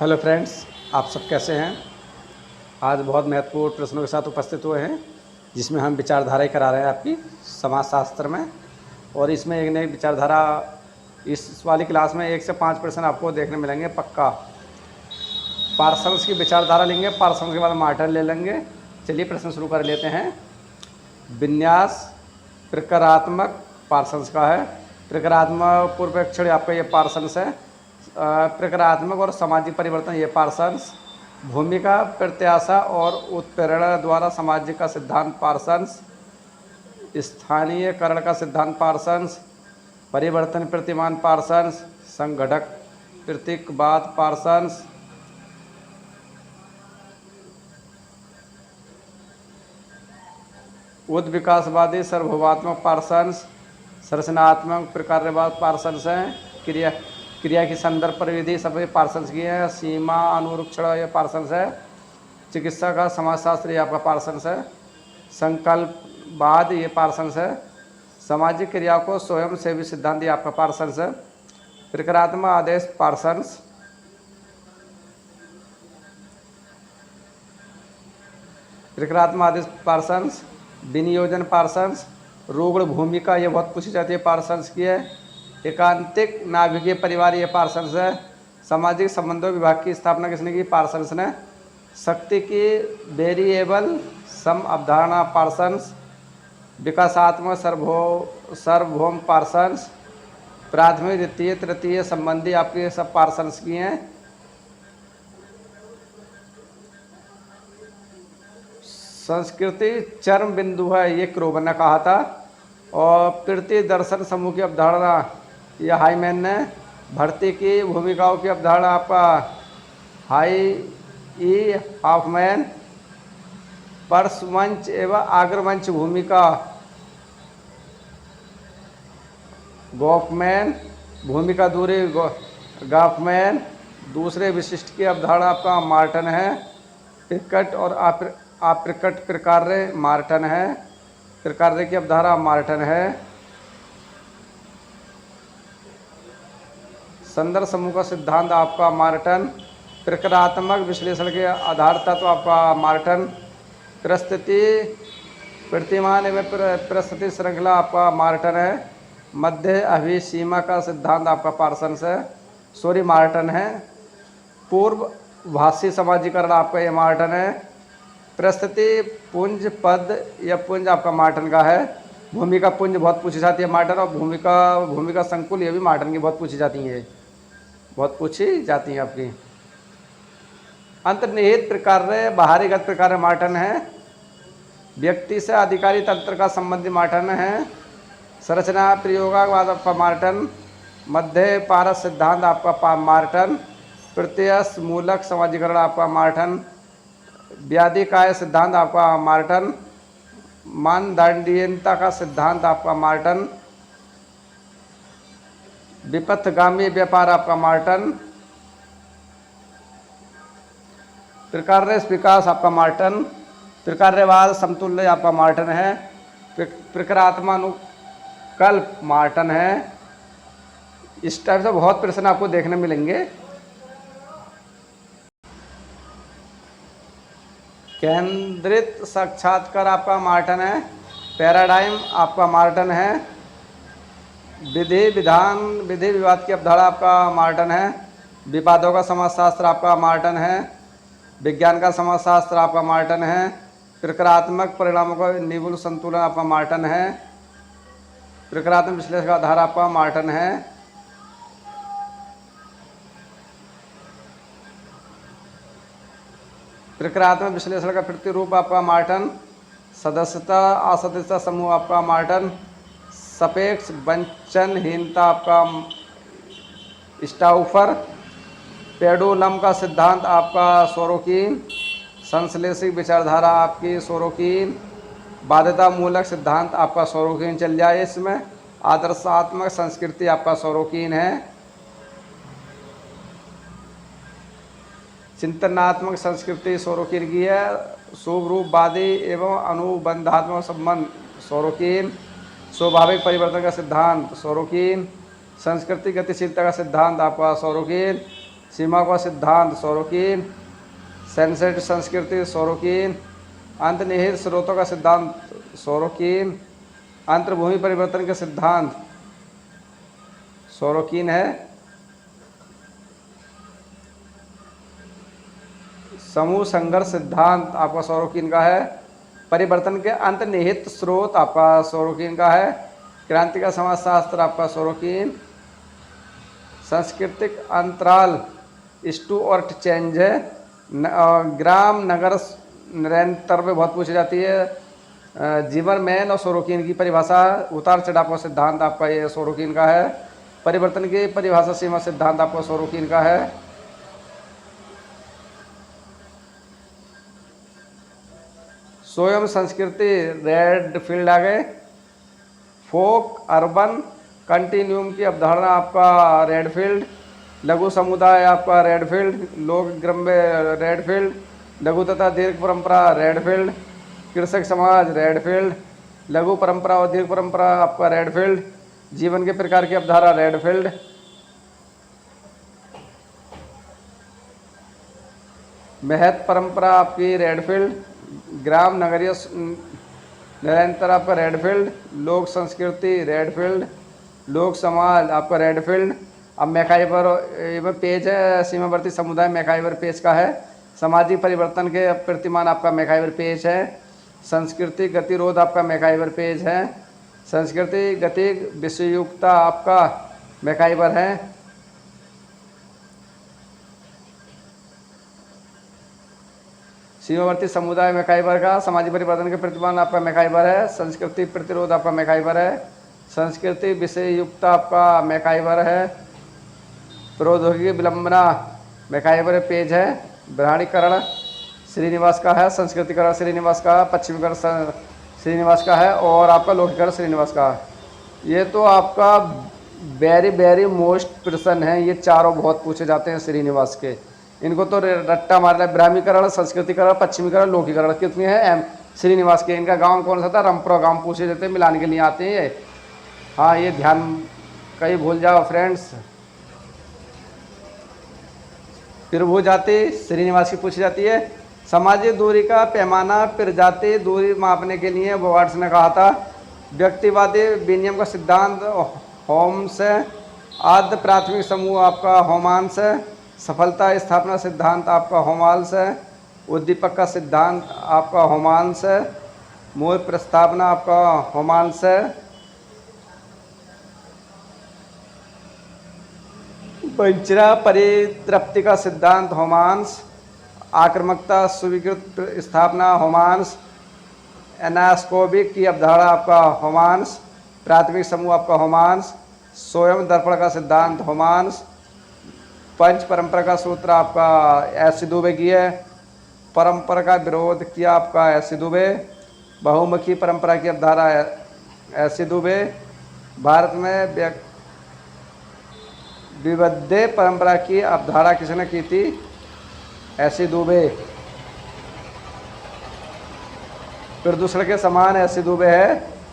Hello friends, आप सब कैसे हैं। आज बहुत महत्वपूर्ण प्रश्नों के साथ उपस्थित हुए हैं, जिसमें हम विचारधाराएं करा रहे हैं आपकी समाजशास्त्र में। और इसमें एक नई विचारधारा इस वाली क्लास में 1 से 5% आपको देखने मिलेंगे पक्का। पार्सन्स की विचारधारा लेंगे, पार्सन्स के बाद मार्टन ले लेंगे। चलिए प्रश्न शुरू कर लेते हैं। विन्यास प्रकारात्मक पार्सन्स का है। प्रकारात्मक पूर्वाक्षर आपका ये पार्सन्स है। प्रकारात्मक और सामाजिक परिवर्तन ये पार्सन्स। भूमिका प्रत्याशा और उत्प्रेरणा द्वारा सामाजिक का सिद्धांत पार्सन्स। स्थानीयकरण का सिद्धांत पार्सन्स। परिवर्तन प्रतिमान पार्सन्स। संगठक प्रतीकवाद पार्सन्स। उद्विकासवादी सार्वभौमात्मक पार्सन्स। संरचनात्मक प्रकार्यवाद पार्सन्स हैं। क्रिया की संदर्भ परिविधि सभी पार्सन्स की है। सीमा अनुरूक्षण ये पार्सन्स है। चिकित्सा का समाजशास्त्र ये आपका पार्सन्स है। संकल्पवाद ये पार्सन्स है। सामाजिक क्रिया को स्वयं सेवी सिद्धांत ये आपका पार्सन्स है। प्रकारात्मक आदेश पार्सन्स। प्रकारात्मक आदेश पार्सन्स। विनियोजन पार्सन्स। रुग्ण भूमिका ये बहुत पूछी जाती है, पार्सन्स की है। एकांतिक नाभिकीय परिवार ये पार्सन्स है। सामाजिक संबंधों विभाग की स्थापना किसने की? पार्सन्स ने। शक्ति की वेरिएबल सम अवधारणा पार्सन्स। विकासात्मक सार्वभौम पार्सन्स। प्राथमिक द्वितीय तृतीय संबंधी आपके सब पार्सन्स की हैं। संस्कृति चरम बिंदु है ये क्रोबन ने कहा था। और प्रति दर्शन समूह की अवधारणा ये हाईमैन ने। भर्ती की भूमिकाओं की अवधारणा आपका हाई ई हॉफमैन। पर्समंच एवं आग्रमंच भूमिका गॉफमैन। भूमिका दूरी गॉफमैन। दूसरे विशिष्ट की अवधारणा आपका मार्टन है। प्रकट और अप्रकट प्रकार्य मार्टन है। प्रकार्य की अवधारणा मार्टन है। संदर्भ समूह का सिद्धांत आपका मार्टन। प्रकारात्मक विश्लेषण के आधार तत्व आपका मार्टन। परिस्थिति प्रतिमान एवं परिस्थिति श्रृंखला आपका मार्टन है। मध्य अभिसीमा का सिद्धांत आपका पार्सन्स है, सॉरी मार्टन है। पूर्व भाषी समाजीकरण आपका ये मार्टन है। परिस्थिति पुंज पद या पुंज आपका मार्टन का है। भूमिका पुंज बहुत पूछी जाती है मार्टन। और भूमिका संकुल ये भी मार्टन की बहुत पूछी जाती है, बहुत पूछी जाती हैं आपकी। अंतर्निहित प्रकार्य बाहरीगत प्रकार्य मार्टन है। व्यक्ति से अधिकारी तंत्र का संबंधी मार्टन है। संरचना प्रयोगावाद आपका मार्टन। मध्य पारस सिद्धांत आपका मार्टन। प्रत्ययस मूलक समाजीकरण आपका मार्टन। व्याधिकाय सिद्धांत आपका मार्टन। मानदंडीयता का सिद्धांत आपका मार्टन। विपथगामी व्यापार आपका मार्टन। प्रकार्य विकास आपका मार्टन। प्रकार्यवाद समतुल्य आपका मार्टन है। प्रकारात्मकल्प मार्टन है। इस टाइप से बहुत प्रश्न आपको देखने मिलेंगे। केंद्रित साक्षात्कार आपका मार्टन है। पैराडाइम आपका मार्टन है। विधि विवाद की अवधारणा आपका मार्टन है। विवादों का समाजशास्त्र आपका मार्टन है। विज्ञान का समाजशास्त्र आपका मार्टन है। प्रकारात्मक परिणामों का निबुल संतुलन आपका मार्टन है। प्रकारात्मक विश्लेषण का आधार आपका मार्टन है। प्रकारात्मक विश्लेषण का प्रतिरूप आपका मार्टन। सदस्यता असदस्यता समूह आपका मार्टन। सापेक्ष वंचनहीनता आपका स्टाउफर। पेडुलम का सिद्धांत आपका सोरोकिन। संश्लेषिक विचारधारा आपकी सोरोकिन। बाध्यता मूलक सिद्धांत आपका सोरोकिन चल जाए इसमें। आदर्शात्मक संस्कृति आपका सोरोकिन है। चिंतनात्मक संस्कृति सोरोकिन की है। शुभ रूपवादी एवं अनुबंधात्मक संबंध सोरोकिन। स्वाभाविक परिवर्तन का सिद्धांत सोरोकिन। संस्कृति गतिशीलता का सिद्धांत आपका सोरोकिन। सीमा का सिद्धांत सोरोकिन, सनसेट संस्कृति सोरोकिन, अंतर्निहित स्रोतों का सिद्धांत सोरोकिन, अंतर्भूमि परिवर्तन के सिद्धांत सोरोकिन है, समूह संघर्ष सिद्धांत आपका सोरोकिन का है, परिवर्तन के अंतर्निहित स्रोत आपका सोरोकिन का है, क्रांति का समाजशास्त्र आपका सोरोकिन, सांस्कृतिक अंतराल स्टू और चेंज है, ग्राम नगर निरंतर में बहुत पूछी जाती है, जीवन मैन और सोरोकिन की परिभाषा, उतार चढ़ाव का सिद्धांत आपका ये सोरोकिन का है, परिवर्तन की परिभाषा सीमा सिद्धांत आपका सोरोकिन का है, स्वयं संस्कृति रेडफील्ड आ गए, फोक अर्बन कंटिन्यूम की अवधारणा आपका रेडफील्ड, लघु समुदाय आपका रेडफील्ड, लोक ग्राम्य रेडफील्ड, लघु तथा दीर्घ परंपरा रेडफील्ड, कृषक समाज रेडफील्ड, लघु परंपरा और दीर्घ परंपरा आपका रेडफील्ड, जीवन के प्रकार की अवधारणा रेडफील्ड, महत परंपरा आपकी रेडफील्ड, ग्राम नगरीय निरंतर आपका रेडफील्ड, लोक संस्कृति रेडफील्ड, लोक समाज आपका रेडफील्ड। अब मैकाइवर पेज है, सीमावर्ती समुदाय मैकाइवर पेज का है, सामाजिक परिवर्तन के प्रतिमान आपका मैकाइवर पेज है, संस्कृति गतिरोध आपका मैकाइवर पेज है, संस्कृति गति विषयुक्ता आपका मैकाइवर है, सीमावर्ती समुदाय मैकाइवर का, सामाजिक परिवर्तन के प्रतिमान आपका मैकाइवर है, संस्कृति प्रतिरोध आपका मैकाइवर है, संस्कृति विषय युक्त आपका मैकाइवर है, प्रौद्योगिकी विलंबना मैकाइवर पेज है, ब्राह्मणीकरण श्रीनिवास का है, संस्कृतिकरण श्रीनिवास का, पश्चिमीकरण श्रीनिवास का है और आपका लौकिकरण श्रीनिवास का। ये तो आपका वेरी मोस्ट प्रश्न है, ये चारों बहुत पूछे जाते हैं श्रीनिवास के, इनको तो रट्टा मारना है। ब्राह्मीकरण, संस्कृतिकरण, पश्चिमीकरण, लौकिकरण कितने हैं श्रीनिवास के। इनका गांव कौन सा था? रामपुरा गांव पूछे जाते हैं, मिलान के लिए आते हैं ये। हाँ, ये ध्यान कहीं भूल जाओ फ्रेंड्स। त्रिभुज जाति श्रीनिवास की पूछी जाती है। सामाजिक दूरी का पैमाना प्रजाति दूरी मापने के लिए बोवार्ड्स ने कहा था। व्यक्तिवादी विनियम का सिद्धांत होम्स है। आद्य प्राथमिक समूह आपका होमांस है। सफलता स्थापना सिद्धांत आपका होमाल्स है। उद्दीपक का सिद्धांत आपका होमांस है। मूल प्रस्तावना आपका होमांस है। पंचरा परितृप्ति का सिद्धांत होमांस। आक्रामकता स्वीकृत स्थापना होमांस। एनास्कोबिक की अवधारणा आपका होमांस। प्राथमिक समूह आपका होमांस। स्वयं दर्पण का सिद्धांत होमांस। पंच परंपरा का सूत्र आपका एस दुबे की है। परंपरा का विरोध किया आपका एस दुबे। बहुमुखी परंपरा की अवधारणा एस दुबे। भारत में विविध परंपरा की अवधारणा किसने की थी? एस दुबे। प्रदूषण के समान एस दुबे है।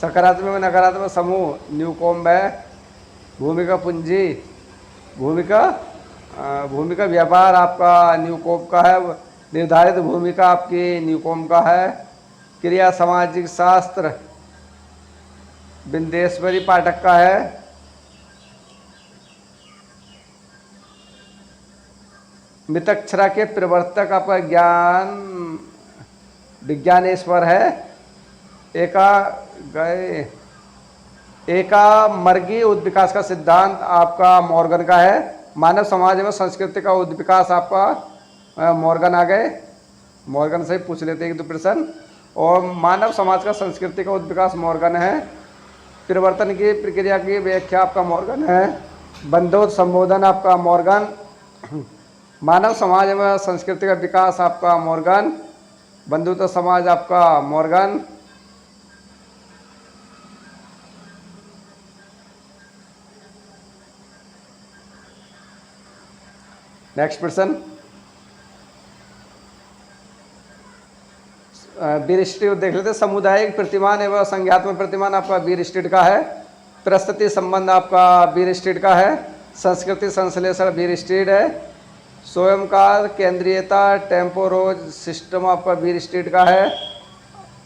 सकारात्मक व नकारात्मक समूह न्यूकॉम्ब है। भूमिका पूंजी भूमिका व्यापार आपका न्यूकॉम्ब का है। निर्धारित भूमिका आपकी न्यूकॉम्ब का है। क्रिया सामाजिक शास्त्र बिंदेश्वरी पाठक का है। मितक्षरा के प्रवर्तक आपका ज्ञान विज्ञानेश्वर है। एकामर्गी उद्विकास का सिद्धांत आपका मॉर्गन का है। मानव समाज में संस्कृति का उद्विकास आपका मॉर्गन आ गए। मॉर्गन से पूछ लेते एक दो प्रश्न। और मानव समाज का संस्कृति का उद्विकास मॉर्गन है। परिवर्तन की प्रक्रिया की व्याख्या आपका मॉर्गन है। बंधोत संबोधन आपका मॉर्गन। मानव समाज में संस्कृति का विकास आपका मॉर्गन। बंधुत्व समाज आपका मॉर्गन। नेक्स्ट प्रश्न, बीर स्ट्रीट देख लेते। सामुदायिक प्रतिमान एवं संज्ञात्मक प्रतिमान आपका बीर स्ट्रीट का है। प्रस्तुति संबंध आपका बीर स्ट्रीट का है। संस्कृति संश्लेषण बीर स्ट्रीट है। स्वयंकार, केंद्रीयता, टेम्पोरोज सिस्टम आपका बीर स्ट्रीट का है।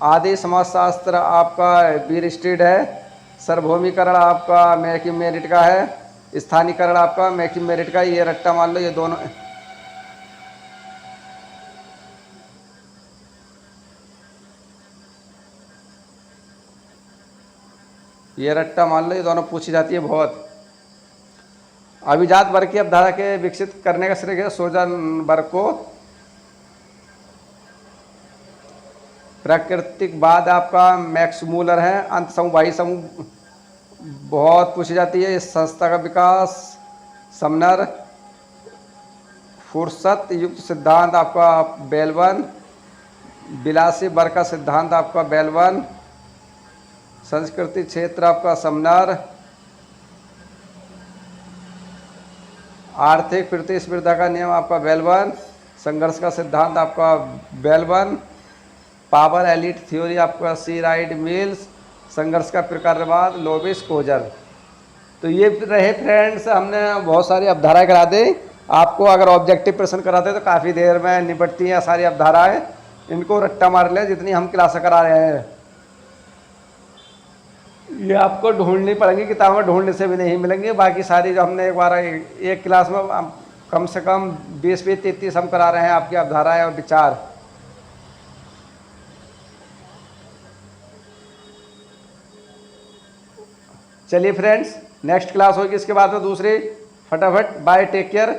आदि समाजशास्त्र आपका बीर स्ट्रीट है। सार्वभौमिकरण आपका मैकिंग मेरिट का है। स्थानीयकरण आपका मैकिंग मेरिट का। ये रट्टा मान लो, ये दोनों ये रट्टा मान लो, ये दोनों पूछी जाती है बहुत। अभिजात वर्ग की अवधारणा के विकसित करने का श्रेय सोजनबर्ग को। प्राकृतिकवाद आपका मैक्स मूलर है। अंत समूहवाही समूह बहुत पूछी जाती है। इस संस्था का विकास समनर। फुर्सत युक्त सिद्धांत आपका बेलवन। विलासी वर्ग का सिद्धांत आपका बेलवन। संस्कृति क्षेत्र आपका समनर। आर्थिक प्रतिस्पर्धा का नियम आपका बेलवन। संघर्ष का सिद्धांत आपका बेलवन। पावर एलिट थ्योरी आपका सी राइड मिल्स। संघर्ष का प्रकारवाद लोविस कोजर। तो ये रहे फ्रेंड्स, हमने बहुत सारी अवधाराएं करा दी आपको। अगर ऑब्जेक्टिव प्रश्न कराते तो काफ़ी देर में निपटती हैं सारी अवधाराएं। इनको रट्टा मार ले जितनी हम क्लासें करा रहे हैं। ये आपको ढूंढनी पड़ेंगी, किताबें ढूंढने से भी नहीं मिलेंगी। बाकी सारी जो हमने एक बार एक क्लास में कम से कम 20-30 हम करा रहे हैं आपकी अवधाराएं और विचार। चलिए फ्रेंड्स, नेक्स्ट क्लास होगी इसके बाद में दूसरी। फटाफट बाय, टेक केयर।